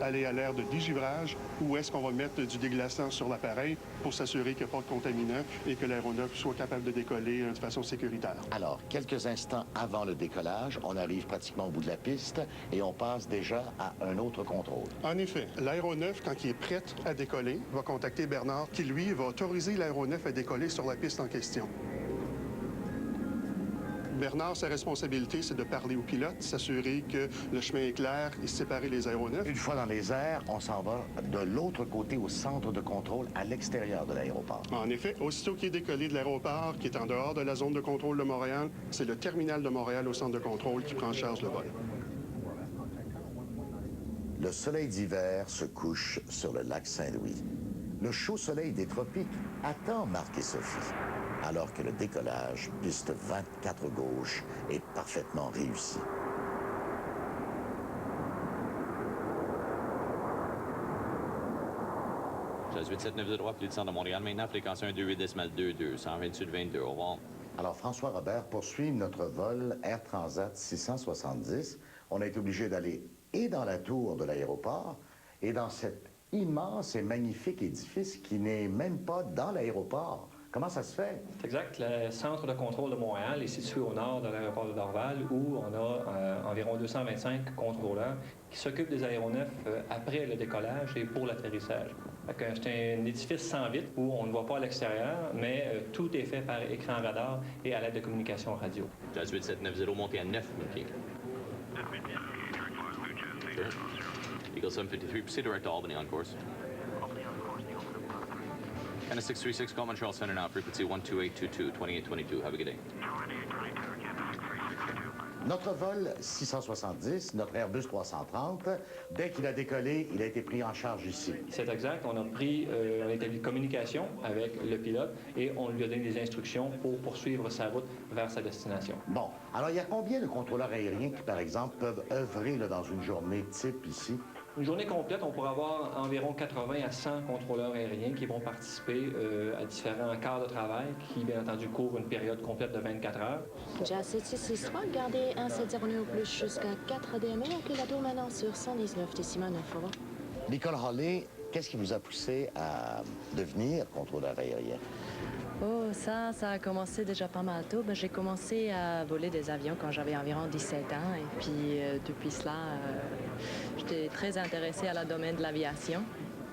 aller à l'ère de dégivrage ou est-ce qu'on va mettre du déglaçant sur l'appareil pour s'assurer qu'il n'y a pas de contaminants et que l'aéronef soit capable de décoller de façon sécuritaire. Alors, quelques instants avant le décollage, on arrive pratiquement au bout de la piste et on passe déjà à un autre contrôle. En effet, l'aéronef, quand il est prêt à décoller, va contacter Bernard qui, lui, va autoriser l'aéronef à décoller sur la piste en question. Bernard, sa responsabilité, c'est de parler au pilote, s'assurer que le chemin est clair et séparer les aéronefs. Une fois dans les airs, on s'en va de l'autre côté au centre de contrôle à l'extérieur de l'aéroport. En effet, aussitôt qu'il est décollé de l'aéroport, qui est en dehors de la zone de contrôle de Montréal, c'est le terminal de Montréal au centre de contrôle qui prend en charge le vol. Le soleil d'hiver se couche sur le lac Saint-Louis. Le chaud soleil des tropiques attend Marc et Sophie, alors que le décollage, piste 24 gauche, est parfaitement réussi. Jazz 879 droit, plus de centre de Montréal. Maintenant, fréquence 128,22, 128,22, au revoir. Alors, François Robert, pour suivre notre vol Air Transat 670, on a été obligé d'aller et dans la tour de l'aéroport et dans cet immense et magnifique édifice qui n'est même pas dans l'aéroport. Comment ça se fait? C'est exact. Le centre de contrôle de Montréal est situé au nord de l'aéroport de Dorval, où on a environ 225 contrôleurs qui s'occupent des aéronefs après le décollage et pour l'atterrissage. C'est un édifice sans vitre où on ne voit pas à l'extérieur, mais tout est fait par écran radar et à l'aide de communication radio. Jazz 8790, montez à 9 Mickey. Sure. Eagle 753, proceed direct to Albany on course. And a 636, call Montreal Center now, frequency 12822, 2822. Have a good day. Notre vol 670, notre Airbus 330, dès qu'il a décollé, il a été pris en charge ici. C'est exact. On a établi communication avec le pilote et on lui a donné des instructions pour poursuivre sa route vers sa destination. Bon, alors il y a combien de contrôleurs aériens qui, par exemple, peuvent œuvrer là, dans une journée type ici? Une journée complète, on pourra avoir environ 80 à 100 contrôleurs aériens qui vont participer à différents quarts de travail qui, bien entendu, couvrent une période complète de 24 heures. Jazz 7663, gardez 1709 au plus jusqu'à 4 DME. Appelez la tour maintenant sur 119 décimales 9. Au revoir. Nicole Hawley, qu'est-ce qui vous a poussé à devenir contrôleur aérien? Oh, ça a commencé déjà pas mal tôt. J'ai commencé à voler des avions quand j'avais environ 17 ans. Et puis, depuis cela, j'étais très intéressée à la domaine de l'aviation.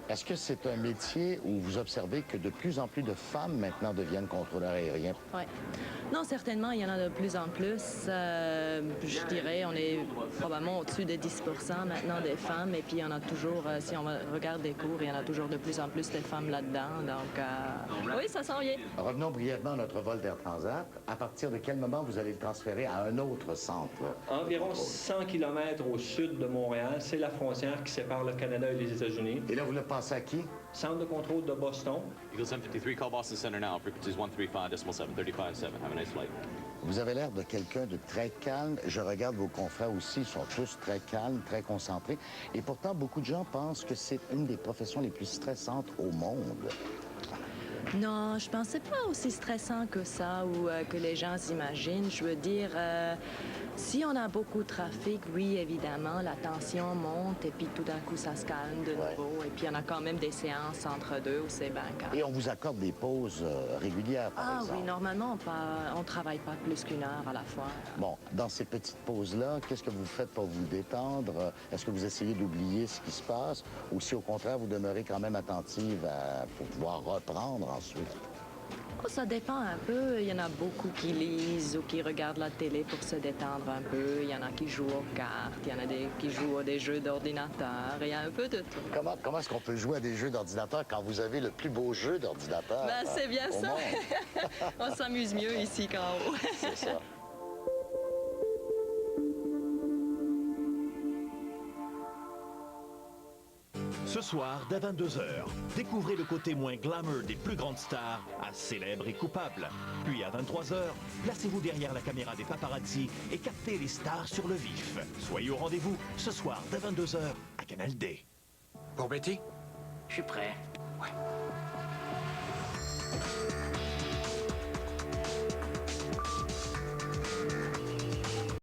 Est-ce que c'est un métier où vous observez que de plus en plus de femmes maintenant deviennent contrôleurs aériens? Oui. Non, certainement, il y en a de plus en plus. Je dirais, on est probablement au-dessus de 10 % maintenant des femmes. Et puis, il y en a toujours, si on regarde des cours, il y en a toujours de plus en plus de femmes là-dedans. Donc, oui, ça s'en vient. Revenons brièvement à notre vol d'Air Transat. À partir de quel moment vous allez le transférer à un autre centre? Environ 100 km au sud de Montréal, c'est la frontière qui sépare le Canada et les États-Unis. Et là, vous le passez à qui? Centre de contrôle de Boston. Eagle 753, call Boston Center now, frequencies 135.7, 357. Have a nice flight. Vous avez l'air de quelqu'un de très calme. Je regarde vos confrères aussi, ils sont tous très calmes, très concentrés. Et pourtant, beaucoup de gens pensent que c'est une des professions les plus stressantes au monde. Non, je pensais pas aussi stressant que ça ou que les gens s'imaginent. Je veux dire, si on a beaucoup de trafic, oui, évidemment, la tension monte et puis tout d'un coup, ça se calme de nouveau. Et puis, on a quand même des séances entre deux où c'est bien calme. Et on vous accorde des pauses régulières, par exemple? Oui, normalement, on travaille pas plus qu'1 heure à la fois. Bon, dans ces petites pauses-là, qu'est-ce que vous faites pour vous détendre? Est-ce que vous essayez d'oublier ce qui se passe? Ou si, au contraire, vous demeurez quand même attentive pour pouvoir reprendre ensuite? Oh, ça dépend un peu. Il y en a beaucoup qui lisent ou qui regardent la télé pour se détendre un peu. Il y en a qui jouent aux cartes. Il y en a qui jouent à des jeux d'ordinateur. Il y a un peu de tout. Comment est-ce qu'on peut jouer à des jeux d'ordinateur quand vous avez le plus beau jeu d'ordinateur? C'est bien au ça. monde? On s'amuse mieux ici qu'en haut. C'est ça. Ce soir, dès 22h, découvrez le côté moins glamour des plus grandes stars à Célèbres et Coupables. Puis à 23h, placez-vous derrière la caméra des paparazzi et captez les stars sur le vif. Soyez au rendez-vous ce soir dès 22h à Canal D. Pour Betty? Je suis prêt. Ouais.